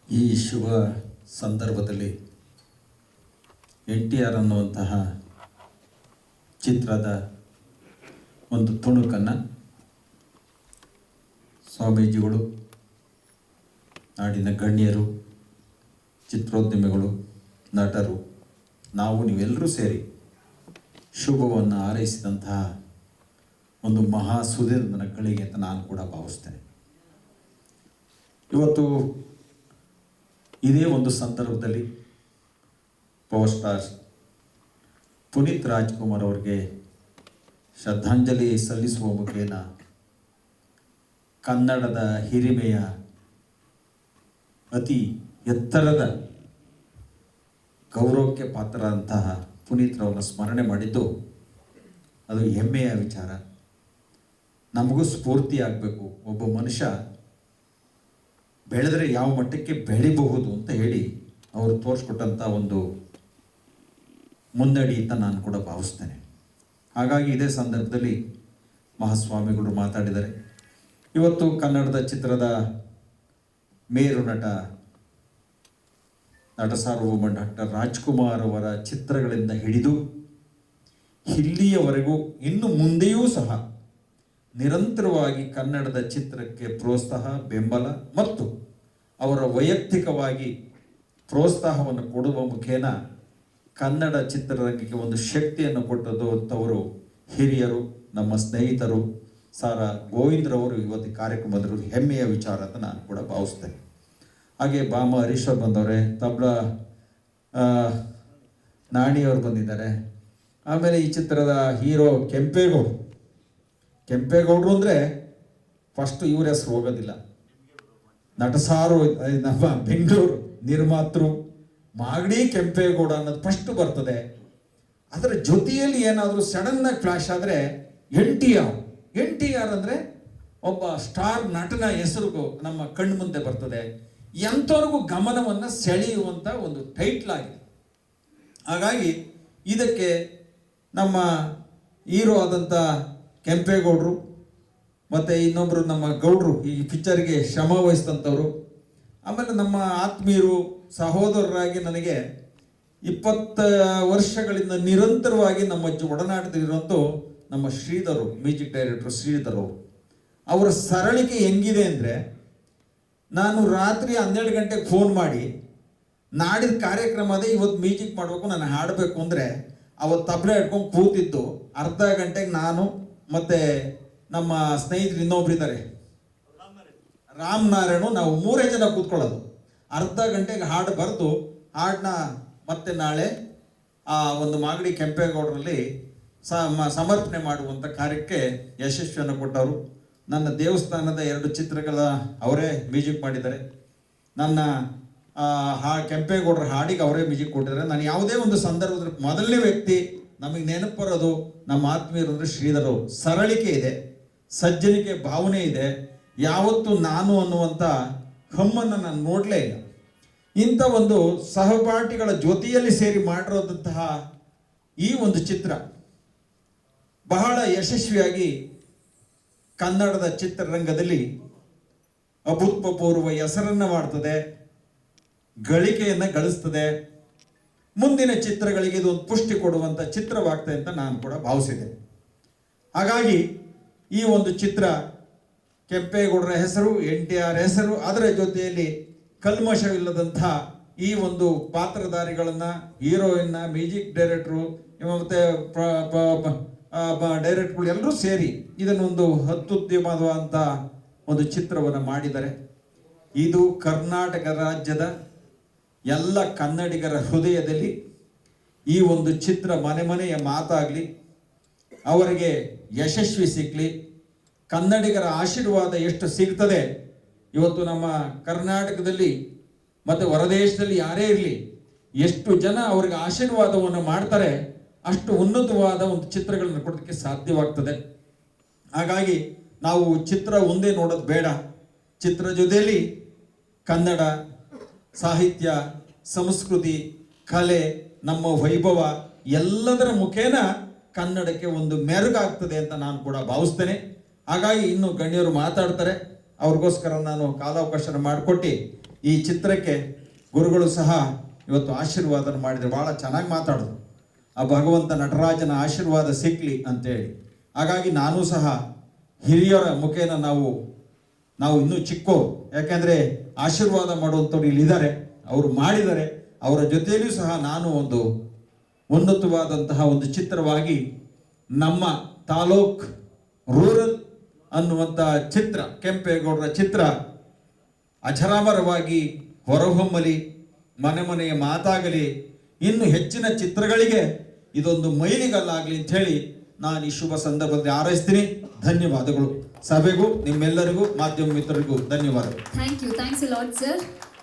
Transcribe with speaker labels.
Speaker 1: ಈ ಶುಭ ಸಂದರ್ಭದಲ್ಲಿ NTR ಅನ್ನುವಂತಹ ಚಿತ್ರದ ಒಂದು ತುಣುಕನ್ನು ಸ್ವಾಮೀಜಿಗಳು, ನಾಡಿನ ಗಣ್ಯರು, ಚಿತ್ರೋದ್ಯಮಿಗಳು, ನಟರು, ನೀವೆಲ್ಲರೂ ಸೇರಿ ಶುಭವನ್ನು ಹಾರೈಸಿದಂತಹ ಒಂದು ಮಹಾ ಸುದೀರ್ಘ ಗಳಿಗೆ ಅಂತ ನಾನು ಕೂಡ ಭಾವಿಸ್ತೇನೆ. ಇವತ್ತು ಇದೇ ಒಂದು ಸಂದರ್ಭದಲ್ಲಿ ಪವರ್ ಸ್ಟಾರ್ ಪುನೀತ್ ರಾಜ್ಕುಮಾರ್ ಅವರಿಗೆ ಶ್ರದ್ಧಾಂಜಲಿ ಸಲ್ಲಿಸುವ ಮುಖೇನ ಕನ್ನಡದ ಹಿರಿಮೆಯ ಅತಿ ಎತ್ತರದ ಗೌರವಕ್ಕೆ ಪಾತ್ರರಂತಹ ಪುನೀತ್ರವನ್ನು ಸ್ಮರಣೆ ಮಾಡಿದ್ದು ಅದು ಹೆಮ್ಮೆಯ ವಿಚಾರ. ನಮಗೂ ಸ್ಫೂರ್ತಿ ಆಗಬೇಕು. ಒಬ್ಬ ಮನುಷ್ಯ ಬೆಳೆದರೆ ಯಾವ ಮಟ್ಟಕ್ಕೆ ಬೆಳಿಬಹುದು ಅಂತ ಹೇಳಿ ಅವರು ತೋರಿಸ್ಕೊಟ್ಟಂಥ ಒಂದು ಮುನ್ನಡಿ ಅಂತ ನಾನು ಕೂಡ ಭಾವಿಸ್ತೇನೆ. ಹಾಗಾಗಿ ಇದೇ ಸಂದರ್ಭದಲ್ಲಿ ಮಹಾಸ್ವಾಮಿಗಳು ಮಾತಾಡಿದ್ದಾರೆ. ಇವತ್ತು ಕನ್ನಡದ ಚಿತ್ರದ ಮೇರು ನಟ ಸಾರ್ವಭೌಮ ಡಾಕ್ಟರ್ ರಾಜ್ಕುಮಾರ್ ಅವರ ಚಿತ್ರಗಳಿಂದ ಹಿಡಿದು ಇಲ್ಲಿಯವರೆಗೂ ಇನ್ನು ಮುಂದೆಯೂ ಸಹ ನಿರಂತರವಾಗಿ ಕನ್ನಡದ ಚಿತ್ರಕ್ಕೆ ಪ್ರೋತ್ಸಾಹ, ಬೆಂಬಲ ಮತ್ತು ಅವರ ವೈಯಕ್ತಿಕವಾಗಿ ಪ್ರೋತ್ಸಾಹವನ್ನು ಕೊಡುವ ಮುಖೇನ ಕನ್ನಡ ಚಿತ್ರರಂಗಕ್ಕೆ ಒಂದು ಶಕ್ತಿಯನ್ನು ಕೊಟ್ಟದ್ದು ಅಂತವರು ಹಿರಿಯರು, ನಮ್ಮ ಸ್ನೇಹಿತರು ಸಾರಾ ಗೋವಿಂದ್ರವರು ಇವತ್ತು ಕಾರ್ಯಕ್ರಮದಲ್ಲಿ ಹೆಮ್ಮೆಯ ವಿಚಾರ ಅಂತ ನಾನು ಕೂಡ ಭಾವಿಸ್ತೇನೆ. ಹಾಗೆ ಬಾಮ ಹರೀಶ್ವರ್ ಬಂದವರೆ, ತಬ್ಲಾ ನಾಣಿಯವರು ಬಂದಿದ್ದಾರೆ. ಆಮೇಲೆ ಈ ಚಿತ್ರದ ಹೀರೋ ಕೆಂಪೇಗೌಡರು ಅಂದರೆ ಫಸ್ಟು ಇವ್ರ ಹೆಸರು ಹೋಗೋದಿಲ್ಲ. ನಟಸಾರು ನಮ್ಮ ಬೆಂಗಳೂರು ನಿರ್ಮಾತೃ ಮಾಗಡಿ ಕೆಂಪೇಗೌಡ ಅನ್ನೋದು ಫಸ್ಟ್ ಬರ್ತದೆ. ಅದರ ಜೊತೆಯಲ್ಲಿ ಏನಾದರೂ ಸಡನ್ನಾಗಿ ಫ್ಲ್ಯಾಶ್ ಆದರೆ NTR ಅಂದರೆ ಒಬ್ಬ ಸ್ಟಾರ್ ನಟನ ಹೆಸರು ನಮ್ಮ ಕಣ್ಣು ಮುಂದೆ ಬರ್ತದೆ. ಎಂಥವ್ರಿಗೂ ಗಮನವನ್ನು ಸೆಳೆಯುವಂಥ ಒಂದು ಟೈಟ್ಲ್ ಆಗಿದೆ. ಹಾಗಾಗಿ ಇದಕ್ಕೆ ನಮ್ಮ ಹೀರೋ ಆದಂಥ ಕೆಂಪೇಗೌಡರು ಮತ್ತು ಇನ್ನೊಬ್ಬರು ನಮ್ಮ ಗೌಡ್ರು ಈ ಪಿಕ್ಚರ್ಗೆ ಶ್ರಮ ವಹಿಸಿದಂಥವ್ರು, ಆಮೇಲೆ ನಮ್ಮ ಆತ್ಮೀಯರು, ಸಹೋದರರಾಗಿ ನನಗೆ 20 ವರ್ಷಗಳಿಂದ ನಿರಂತರವಾಗಿ ನಮ್ಮ ಒಡನಾಟದಲ್ಲಿರುವಂಥ ನಮ್ಮ ಶ್ರೀಧರು, ಮ್ಯೂಸಿಕ್ ಡೈರೆಕ್ಟರ್ ಶ್ರೀಧರು. ಅವರ ಸರಳಿಕೆ ಹೆಂಗಿದೆ ಅಂದರೆ, ನಾನು ರಾತ್ರಿ 12 ಗಂಟೆಗೆ ಫೋನ್ ಮಾಡಿ ನಾಡಿದ ಕಾರ್ಯಕ್ರಮ ಅದೇ, ಇವತ್ತು ಮ್ಯೂಸಿಕ್ ಮಾಡಬೇಕು, ನಾನು ಹಾಡಬೇಕು ಅಂದರೆ ಅವತ್ತು ತಬಲೆ ಹಿಡ್ಕೊಂಡು ಕೂತಿದ್ದು ಅರ್ಧ ಗಂಟೆಗೆ ನಾನು ಮತ್ತು ನಮ್ಮ ಸ್ನೇಹಿತರು ಇನ್ನೊಬ್ಬರಿದ್ದಾರೆ ರಾಮನಾರಾಯಣು, ನಾವು 3 ಜನ ಕೂತ್ಕೊಳ್ಳೋದು. ಅರ್ಧ ಗಂಟೆಗೆ ಹಾಡು ಬರೆದು ಹಾಡನ್ನ ಮತ್ತೆ ನಾಳೆ ಆ ಒಂದು ಮಾಗಡಿ ಕೆಂಪೇಗೌಡರಲ್ಲಿ ಸಮರ್ಪಣೆ ಮಾಡುವಂಥ ಕಾರ್ಯಕ್ಕೆ ಯಶಸ್ವಿಯನ್ನು ಕೊಟ್ಟವರು. ನನ್ನ ದೇವಸ್ಥಾನದ 2 ಚಿತ್ರಗಳ ಅವರೇ ಮ್ಯೂಸಿಕ್ ಮಾಡಿದ್ದಾರೆ. ನನ್ನ ಕೆಂಪೇಗೌಡರ ಹಾಡಿಗೆ ಅವರೇ ಮ್ಯೂಸಿಕ್ ಕೊಟ್ಟಿದ್ದಾರೆ. ನಾನು ಯಾವುದೇ ಒಂದು ಸಂದರ್ಭದಲ್ಲಿ ಮೊದಲನೇ ವ್ಯಕ್ತಿ ನಮಗೆ ನೆನಪು ಬರೋದು ನಮ್ಮ ಆತ್ಮೀಯರು ಅಂದರೆ ಶ್ರೀಧರು. ಸರಳಿಕೆ ಇದೆ, ಸಜ್ಜನಿಕೆ ಭಾವನೆ ಇದೆ. ಯಾವತ್ತೂ ನಾನು ಅನ್ನುವಂಥ ಹಮ್ಮನ್ನು ನಾನು ನೋಡಲೇ ಇಲ್ಲ. ಇಂಥ ಒಂದು ಸಹಪಾಠಿಗಳ ಜೊತೆಯಲ್ಲಿ ಸೇರಿ ಮಾಡಿರೋದಂತಹ ಈ ಒಂದು ಚಿತ್ರ ಬಹಳ ಯಶಸ್ವಿಯಾಗಿ ಕನ್ನಡದ ಚಿತ್ರರಂಗದಲ್ಲಿ ಅಭೂತಪೂರ್ವ ಹೆಸರನ್ನು ಮಾಡ್ತದೆ, ಗಳಿಕೆಯನ್ನು ಗಳಿಸ್ತದೆ. ಮುಂದಿನ ಚಿತ್ರಗಳಿಗೆ ಇದು ಒಂದು ಪುಷ್ಟಿ ಕೊಡುವಂಥ ಚಿತ್ರವಾಗ್ತದೆ ಅಂತ ನಾನು ಕೂಡ ಭಾವಿಸಿದೆ. ಹಾಗಾಗಿ ಈ ಒಂದು ಚಿತ್ರ ಕೆಂಪೇಗೌಡರ ಹೆಸರು, NTR ಹೆಸರು, ಅದರ ಜೊತೆಯಲ್ಲಿ ಕಲ್ಮಶವಿಲ್ಲದಂಥ ಈ ಒಂದು ಪಾತ್ರಧಾರಿಗಳನ್ನು, ಹೀರೋಯಿನ್ನ, ಮ್ಯೂಸಿಕ್ ಡೈರೆಕ್ಟ್ರು ಮತ್ತು ಡೈರೆಕ್ಟ್ಗಳು ಎಲ್ಲರೂ ಸೇರಿ ಇದನ್ನೊಂದು ಅತ್ಯುತ್ತಮವಾದಂಥ ಒಂದು ಚಿತ್ರವನ್ನು ಮಾಡಿದ್ದಾರೆ. ಇದು ಕರ್ನಾಟಕ ರಾಜ್ಯದ ಎಲ್ಲ ಕನ್ನಡಿಗರ ಹೃದಯದಲ್ಲಿ ಈ ಒಂದು ಚಿತ್ರ ಮನೆಯ ಮಾತಾಗಲಿ, ಅವರಿಗೆ ಯಶಸ್ವಿ ಸಿಗಲಿ. ಕನ್ನಡಿಗರ ಆಶೀರ್ವಾದ ಎಷ್ಟು ಸಿಗ್ತದೆ ಇವತ್ತು ನಮ್ಮ ಕರ್ನಾಟಕದಲ್ಲಿ ಮತ್ತು ಹೊರದೇಶದಲ್ಲಿ ಯಾರೇ ಇರಲಿ, ಎಷ್ಟು ಜನ ಅವ್ರಿಗೆ ಆಶೀರ್ವಾದವನ್ನು ಮಾಡ್ತಾರೆ, ಅಷ್ಟು ಉನ್ನತವಾದ ಒಂದು ಚಿತ್ರಗಳನ್ನು ಕೊಡೋದಕ್ಕೆ ಸಾಧ್ಯವಾಗ್ತದೆ. ಹಾಗಾಗಿ ನಾವು ಚಿತ್ರ ಒಂದೇ ನೋಡೋದು ಬೇಡ. ಚಿತ್ರ ಜೊತೆಯಲ್ಲಿ ಕನ್ನಡ ಸಾಹಿತ್ಯ, ಸಂಸ್ಕೃತಿ, ಕಲೆ, ನಮ್ಮ ವೈಭವ ಎಲ್ಲದರ ಮುಖೇನ ಕನ್ನಡಕ್ಕೆ ಒಂದು ಮೆರುಗಾಗ್ತದೆ ಅಂತ ನಾನು ಕೂಡ ಭಾವಿಸ್ತೇನೆ. ಹಾಗಾಗಿ ಇನ್ನು ಗಣ್ಯರು ಮಾತಾಡ್ತಾರೆ, ಅವ್ರಿಗೋಸ್ಕರ ನಾನು ಕಾಲಾವಕಾಶ ಮಾಡಿಕೊಟ್ಟು ಈ ಚಿತ್ರಕ್ಕೆ ಗುರುಗಳು ಸಹ ಇವತ್ತು ಆಶೀರ್ವಾದ ಮಾಡಿದ್ರು. ಭಾಳ ಚೆನ್ನಾಗಿ ಮಾತಾಡಿದ್ರು. ಆ ಭಗವಂತ ನಟರಾಜನ ಆಶೀರ್ವಾದ ಸಿಕ್ಕಲಿ ಅಂತೇಳಿ. ಹಾಗಾಗಿ ನಾನು ಸಹ ಹಿರಿಯರ ಮುಖೇನ ನಾವು ಇನ್ನೂ ಚಿಕ್ಕವರು, ಯಾಕೆಂದರೆ ಆಶೀರ್ವಾದ ಮಾಡುವಂಥವ್ರು ಇಲ್ಲಿದ್ದಾರೆ, ಅವರು ಮಾಡಿದ್ದಾರೆ. ಅವರ ಜೊತೆಯಲ್ಲೂ ಸಹ ನಾನು ಒಂದು ಉನ್ನತವಾದಂತಹ ಒಂದು ಚಿತ್ರವಾಗಿ ನಮ್ಮ ತಾಲೂಕ್ ರೂರಲ್ ಅನ್ನುವಂಥ ಚಿತ್ರ, ಕೆಂಪೇಗೌಡರ ಚಿತ್ರ ಅಜರಾಮರವಾಗಿ ಹೊರಹೊಮ್ಮಲಿ, ಮನೆ ಮನೆಯ ಮಾತಾಗಲಿ, ಇನ್ನು ಹೆಚ್ಚಿನ ಚಿತ್ರಗಳಿಗೆ ಇದೊಂದು ಮೈಲಿಗಲ್ಲಾಗಲಿ ಅಂತ ಹೇಳಿ ನಾನು ಈ ಶುಭ ಸಂದರ್ಭದಲ್ಲಿ ಹಾರೈಸ್ತೀನಿ. ಧನ್ಯವಾದಗಳು. ಸಭೆಗೂ ನಿಮ್ಮೆಲ್ಲರಿಗೂ ಮಾಧ್ಯಮ ಮಿತ್ರರಿಗೂ ಧನ್ಯವಾದಗಳು.
Speaker 2: Thanks a lot sir.